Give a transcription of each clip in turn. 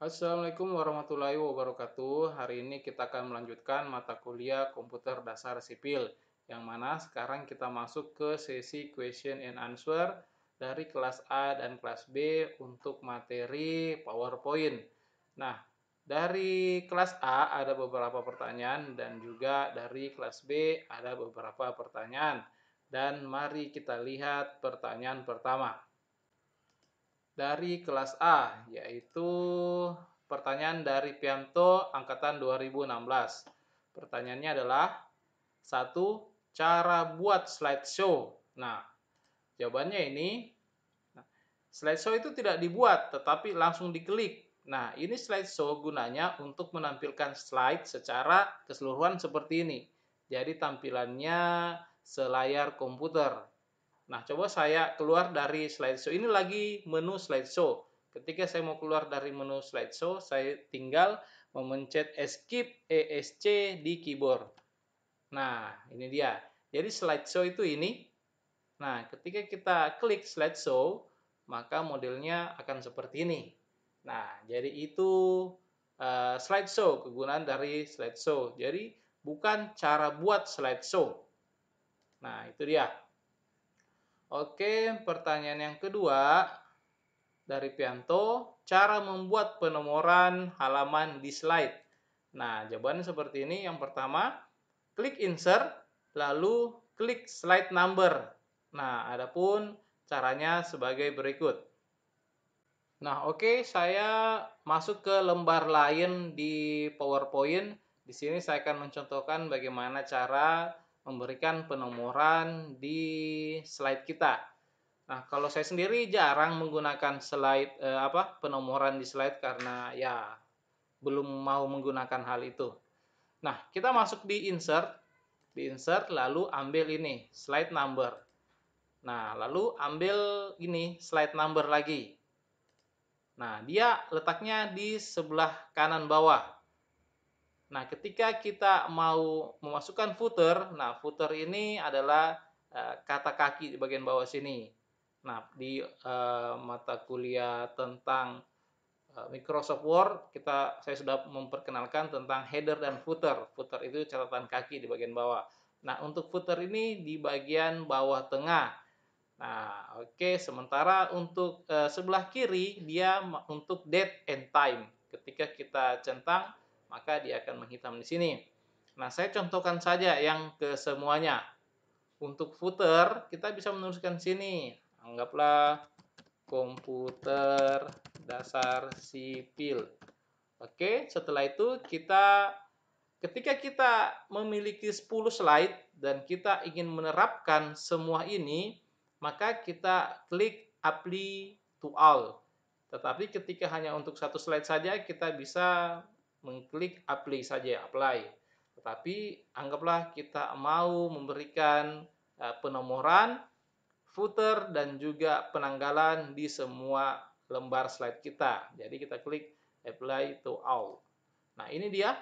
Assalamualaikum warahmatullahi wabarakatuh. Hari ini kita akan melanjutkan mata kuliah Komputer Dasar Sipil, yang mana sekarang kita masuk ke sesi question and answer dari kelas A dan kelas B untuk materi PowerPoint. Nah, dari kelas A ada beberapa pertanyaan dan juga dari kelas B ada beberapa pertanyaan. Dan mari kita lihat pertanyaan pertama dari kelas A, yaitu pertanyaan dari Pianto angkatan 2016. Pertanyaannya adalah, satu, cara buat slideshow. Nah, jawabannya ini, slideshow itu tidak dibuat, tetapi langsung diklik. Nah, ini slideshow gunanya untuk menampilkan slide secara keseluruhan seperti ini. Jadi tampilannya selayar komputer. Nah, coba saya keluar dari slideshow. Ini lagi menu slideshow. Ketika saya mau keluar dari menu slideshow, saya tinggal memencet Escape ESC di keyboard. Nah, ini dia. Jadi slideshow itu ini. Nah, ketika kita klik slideshow, maka modelnya akan seperti ini. Nah, jadi itu slideshow, kegunaan dari slideshow. Jadi bukan cara buat slideshow. Nah, itu dia. Oke, pertanyaan yang kedua dari Pianto, cara membuat penomoran halaman di slide. Nah, jawabannya seperti ini. Yang pertama, klik insert, lalu klik slide number. Nah, adapun caranya sebagai berikut. Nah, oke, saya masuk ke lembar lain di PowerPoint. Di sini saya akan mencontohkan bagaimana cara memberikan penomoran di slide kita. Nah, kalau saya sendiri jarang menggunakan slide penomoran di slide karena ya belum mau menggunakan hal itu. Nah, kita masuk di insert lalu ambil ini slide number. Nah, lalu ambil ini slide number lagi. Nah, dia letaknya di sebelah kanan bawah. Nah, ketika kita mau memasukkan footer, nah footer ini adalah kata kaki di bagian bawah sini. Nah, di mata kuliah tentang Microsoft Word, saya sudah memperkenalkan tentang header dan footer. Footer itu catatan kaki di bagian bawah. Nah, untuk footer ini di bagian bawah tengah. Nah, oke. Sementara untuk sebelah kiri, dia untuk date and time. Ketika kita centang, maka dia akan menghitam di sini. Nah, saya contohkan saja yang ke semuanya. Untuk footer, kita bisa menuliskan sini. Anggaplah komputer dasar sipil. Oke, setelah itu ketika kita memiliki 10 slide dan kita ingin menerapkan semua ini, maka kita klik apply to all. Tetapi ketika hanya untuk satu slide saja, kita bisa mengklik apply saja, apply. Tetapi anggaplah kita mau memberikan penomoran, footer, dan juga penanggalan di semua lembar slide kita. Jadi kita klik apply to all. Nah, ini dia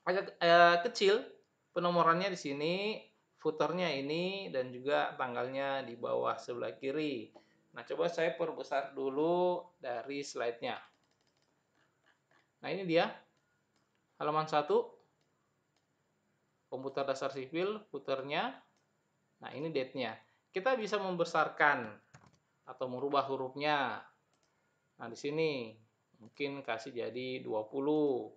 agak kecil penomorannya di sini, footernya ini, dan juga tanggalnya di bawah sebelah kiri. Nah, coba saya perbesar dulu dari slide-nya. Nah, ini dia halaman 1, komputer dasar sipil, footernya. Nah, ini date-nya. Kita bisa membesarkan atau merubah hurufnya. Nah, di sini mungkin kasih jadi 20.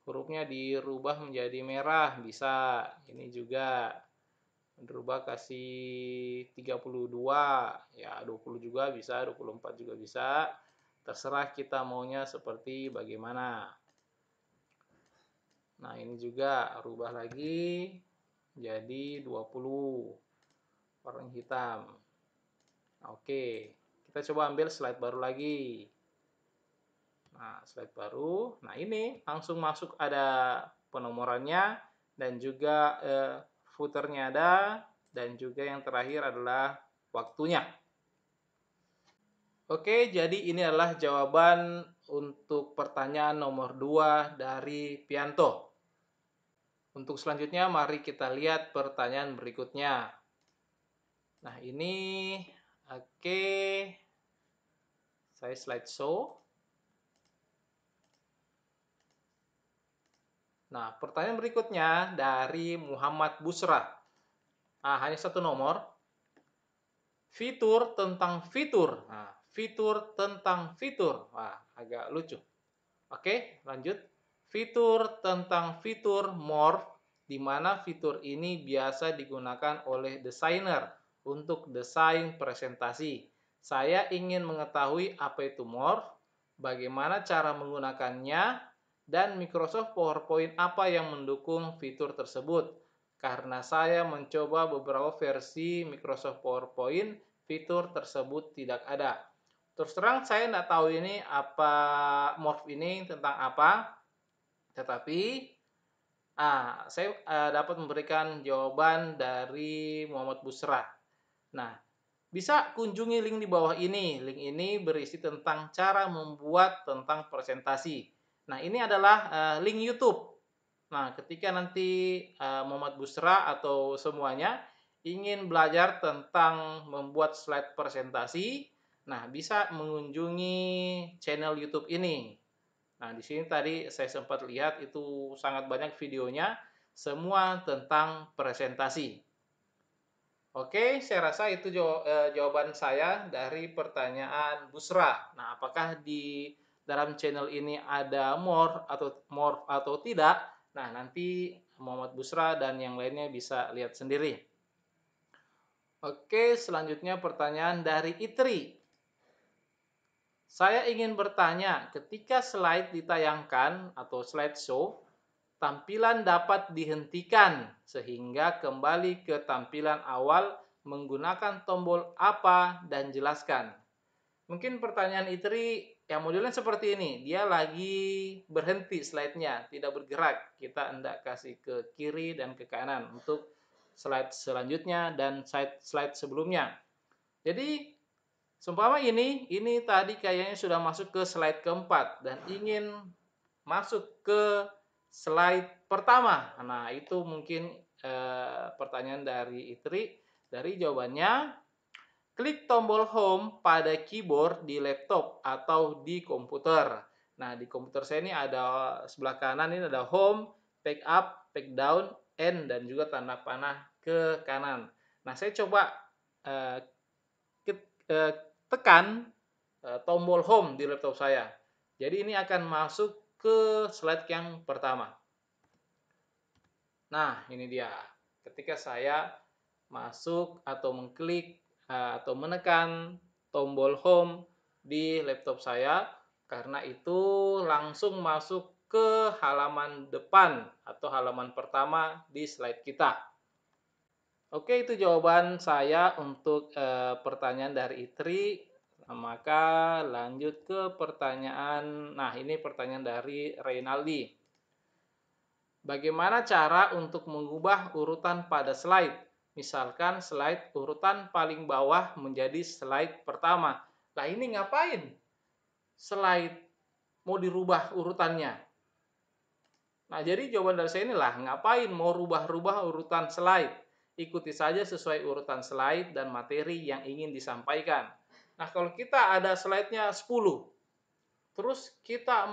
Hurufnya dirubah menjadi merah, bisa. Ini juga dirubah kasih 32, ya 20 juga bisa, 24 juga bisa. Terserah kita maunya seperti bagaimana. Nah, ini juga rubah lagi jadi 20 warna hitam. Nah, oke, kita coba ambil slide baru lagi. Nah, slide baru. Nah, ini langsung masuk ada penomorannya dan juga footernya ada, dan juga yang terakhir adalah waktunya. Oke, jadi ini adalah jawaban untuk pertanyaan nomor 2 dari Pianto. Untuk selanjutnya, mari kita lihat pertanyaan berikutnya. Nah, ini oke. Saya slideshow. Nah, pertanyaan berikutnya dari Muhammad Busra. Nah, hanya satu nomor. Fitur tentang fitur. Nah, fitur tentang fitur. Wah, agak lucu. Oke, lanjut. Fitur tentang fitur morph, di mana fitur ini biasa digunakan oleh desainer untuk desain presentasi. Saya ingin mengetahui apa itu morph, bagaimana cara menggunakannya, dan Microsoft PowerPoint apa yang mendukung fitur tersebut. Karena saya mencoba beberapa versi Microsoft PowerPoint, fitur tersebut tidak ada. Terus terang saya tidak tahu ini apa morph ini tentang apa, tetapi saya dapat memberikan jawaban dari Muhammad Busra. Nah, bisa kunjungi link di bawah ini. Link ini berisi tentang cara membuat tentang presentasi. Nah, ini adalah link YouTube. Nah, ketika nanti Muhammad Busra atau semuanya ingin belajar tentang membuat slide presentasi, nah bisa mengunjungi channel YouTube ini. Nah, di sini tadi saya sempat lihat itu sangat banyak videonya, semua tentang presentasi. Oke, saya rasa itu jawaban saya dari pertanyaan Busra. Nah, apakah di dalam channel ini ada more atau tidak? Nah, nanti Muhammad Busra dan yang lainnya bisa lihat sendiri. Oke, selanjutnya pertanyaan dari Itri. Saya ingin bertanya, ketika slide ditayangkan atau slideshow, tampilan dapat dihentikan sehingga kembali ke tampilan awal menggunakan tombol apa dan jelaskan. Mungkin pertanyaan Itri yang modelnya seperti ini, dia lagi berhenti slide-nya, tidak bergerak. Kita hendak kasih ke kiri dan ke kanan untuk slide selanjutnya dan slide sebelumnya. Jadi seumpama ini tadi kayaknya sudah masuk ke slide keempat dan ingin masuk ke slide pertama. Nah, itu mungkin pertanyaan dari Itri. Dari jawabannya, klik tombol home pada keyboard di laptop atau di komputer. Nah, di komputer saya ini ada sebelah kanan ini ada home, back up, back down, end, dan juga tanda panah ke kanan. Nah, saya coba uh, tekan tombol home di laptop saya. Jadi ini akan masuk ke slide yang pertama. Nah, ini dia. Ketika saya masuk atau mengklik atau menekan tombol home di laptop saya, karena itu langsung masuk ke halaman depan atau halaman pertama di slide kita. Oke, itu jawaban saya untuk pertanyaan dari Itri. Maka lanjut ke pertanyaan. Nah, ini pertanyaan dari Reynaldi. Bagaimana cara untuk mengubah urutan pada slide? Misalkan slide urutan paling bawah menjadi slide pertama. Nah, ini ngapain? Slide mau dirubah urutannya. Nah, jadi jawaban dari saya inilah, ngapain mau rubah-rubah urutan slide? Ikuti saja sesuai urutan slide dan materi yang ingin disampaikan. Nah, kalau kita ada slide-nya 10, terus kita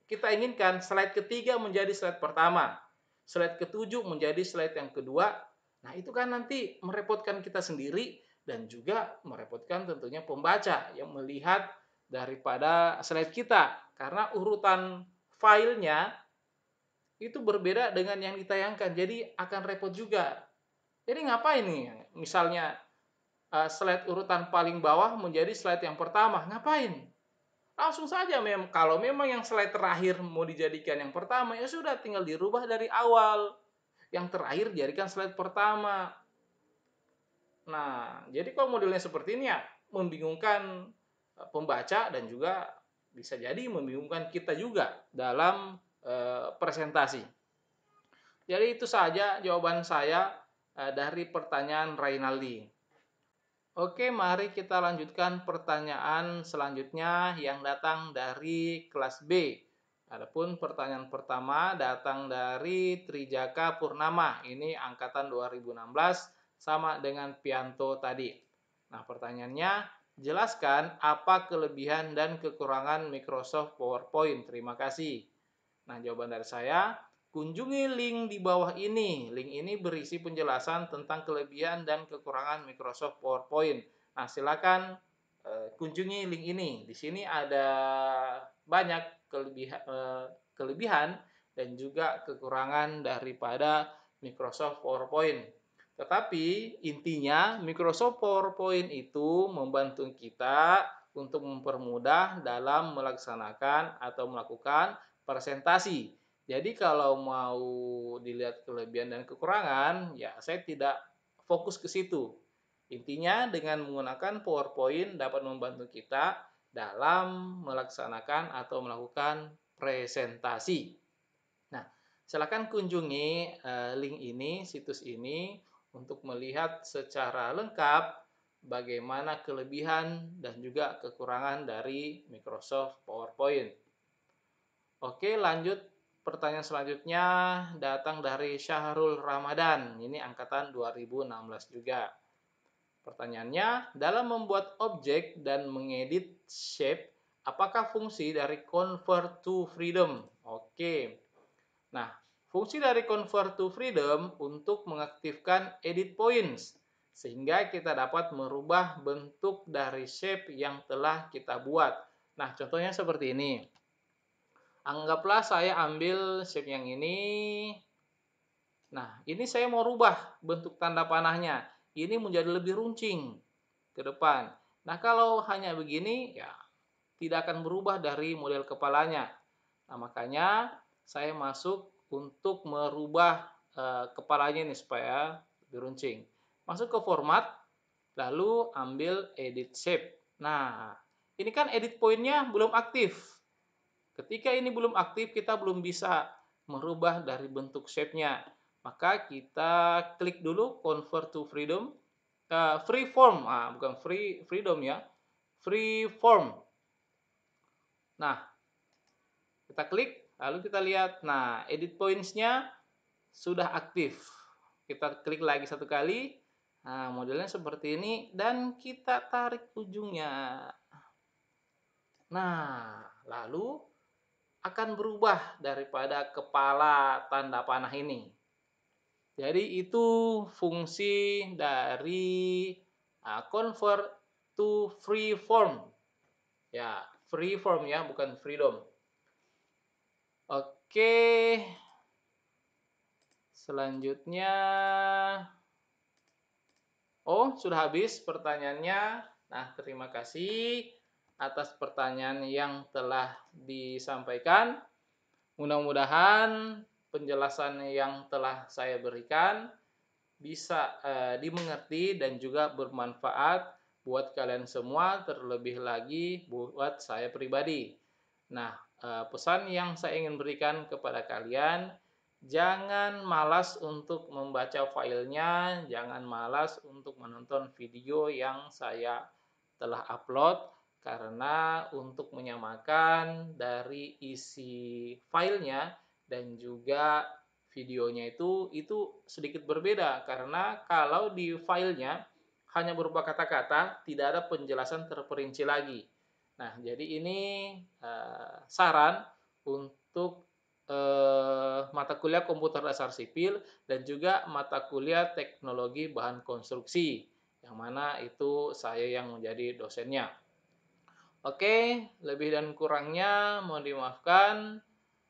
inginkan slide ketiga menjadi slide pertama, slide ketujuh menjadi slide yang kedua. Nah, itu kan nanti merepotkan kita sendiri dan juga merepotkan tentunya pembaca yang melihat daripada slide kita. Karena urutan filenya itu berbeda dengan yang ditayangkan. Jadi akan repot juga. Jadi ngapain nih? Misalnya slide urutan paling bawah menjadi slide yang pertama. Ngapain? Langsung saja kalau memang yang slide terakhir mau dijadikan yang pertama, ya sudah tinggal dirubah dari awal. Yang terakhir jadikan slide pertama. Nah, jadi kalau modelnya seperti ini ya membingungkan pembaca dan juga bisa jadi membingungkan kita juga dalam presentasi. Jadi itu saja jawaban saya dari pertanyaan Reynaldi. Oke, mari kita lanjutkan pertanyaan selanjutnya yang datang dari kelas B. Adapun pertanyaan pertama datang dari Trijaka Purnama. Ini angkatan 2016 sama dengan Pianto tadi. Nah, pertanyaannya, jelaskan apa kelebihan dan kekurangan Microsoft PowerPoint. Terima kasih. Nah, jawaban dari saya, kunjungi link di bawah ini. Link ini berisi penjelasan tentang kelebihan dan kekurangan Microsoft PowerPoint. Nah, silakan kunjungi link ini. Di sini ada banyak kelebihan dan juga kekurangan daripada Microsoft PowerPoint. Tetapi intinya Microsoft PowerPoint itu membantu kita untuk mempermudah dalam melaksanakan atau melakukan presentasi. Jadi kalau mau dilihat kelebihan dan kekurangan, ya saya tidak fokus ke situ. Intinya dengan menggunakan PowerPoint dapat membantu kita dalam melaksanakan atau melakukan presentasi. Nah, silakan kunjungi link ini, situs ini untuk melihat secara lengkap bagaimana kelebihan dan juga kekurangan dari Microsoft PowerPoint. Oke, lanjut. Pertanyaan selanjutnya datang dari Syahrul Ramadan. Ini angkatan 2016 juga. Pertanyaannya, dalam membuat objek dan mengedit shape, apakah fungsi dari convert to freedom? Oke. Nah, fungsi dari convert to freedom untuk mengaktifkan edit points, sehingga kita dapat merubah bentuk dari shape yang telah kita buat. Nah, contohnya seperti ini. Anggaplah saya ambil shape yang ini. Nah, ini saya mau rubah bentuk tanda panahnya. Ini menjadi lebih runcing ke depan. Nah, kalau hanya begini, ya tidak akan berubah dari model kepalanya. Nah, makanya saya masuk untuk merubah kepalanya ini supaya lebih runcing. Masuk ke format, lalu ambil edit shape. Nah, ini kan edit pointnya belum aktif. Ketika ini belum aktif, kita belum bisa merubah dari bentuk shape-nya. Maka kita klik dulu convert to freedom, free form, bukan freedom ya, free form. Nah, kita klik, lalu kita lihat, nah edit points-nya sudah aktif. Kita klik lagi satu kali, nah modelnya seperti ini, dan kita tarik ujungnya. Nah, lalu akan berubah daripada kepala tanda panah ini. Jadi itu fungsi dari convert to free form. Ya, free form ya, bukan freedom. Oke. Selanjutnya, sudah habis pertanyaannya. Nah, terima kasih atas pertanyaan yang telah disampaikan. Mudah-mudahan penjelasan yang telah saya berikan bisa dimengerti dan juga bermanfaat buat kalian semua, terlebih lagi buat saya pribadi. Nah, pesan yang saya ingin berikan kepada kalian, jangan malas untuk membaca filenya, jangan malas untuk menonton video yang saya telah upload, karena untuk menyamakan dari isi filenya dan juga videonya itu sedikit berbeda, karena kalau di filenya hanya berupa kata-kata, tidak ada penjelasan terperinci lagi. Nah, jadi ini saran untuk mata kuliah komputer dasar sipil dan juga mata kuliah teknologi bahan konstruksi, yang mana itu saya yang menjadi dosennya. Oke, lebih dan kurangnya mohon dimaafkan.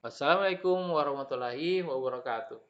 Wassalamualaikum warahmatullahi wabarakatuh.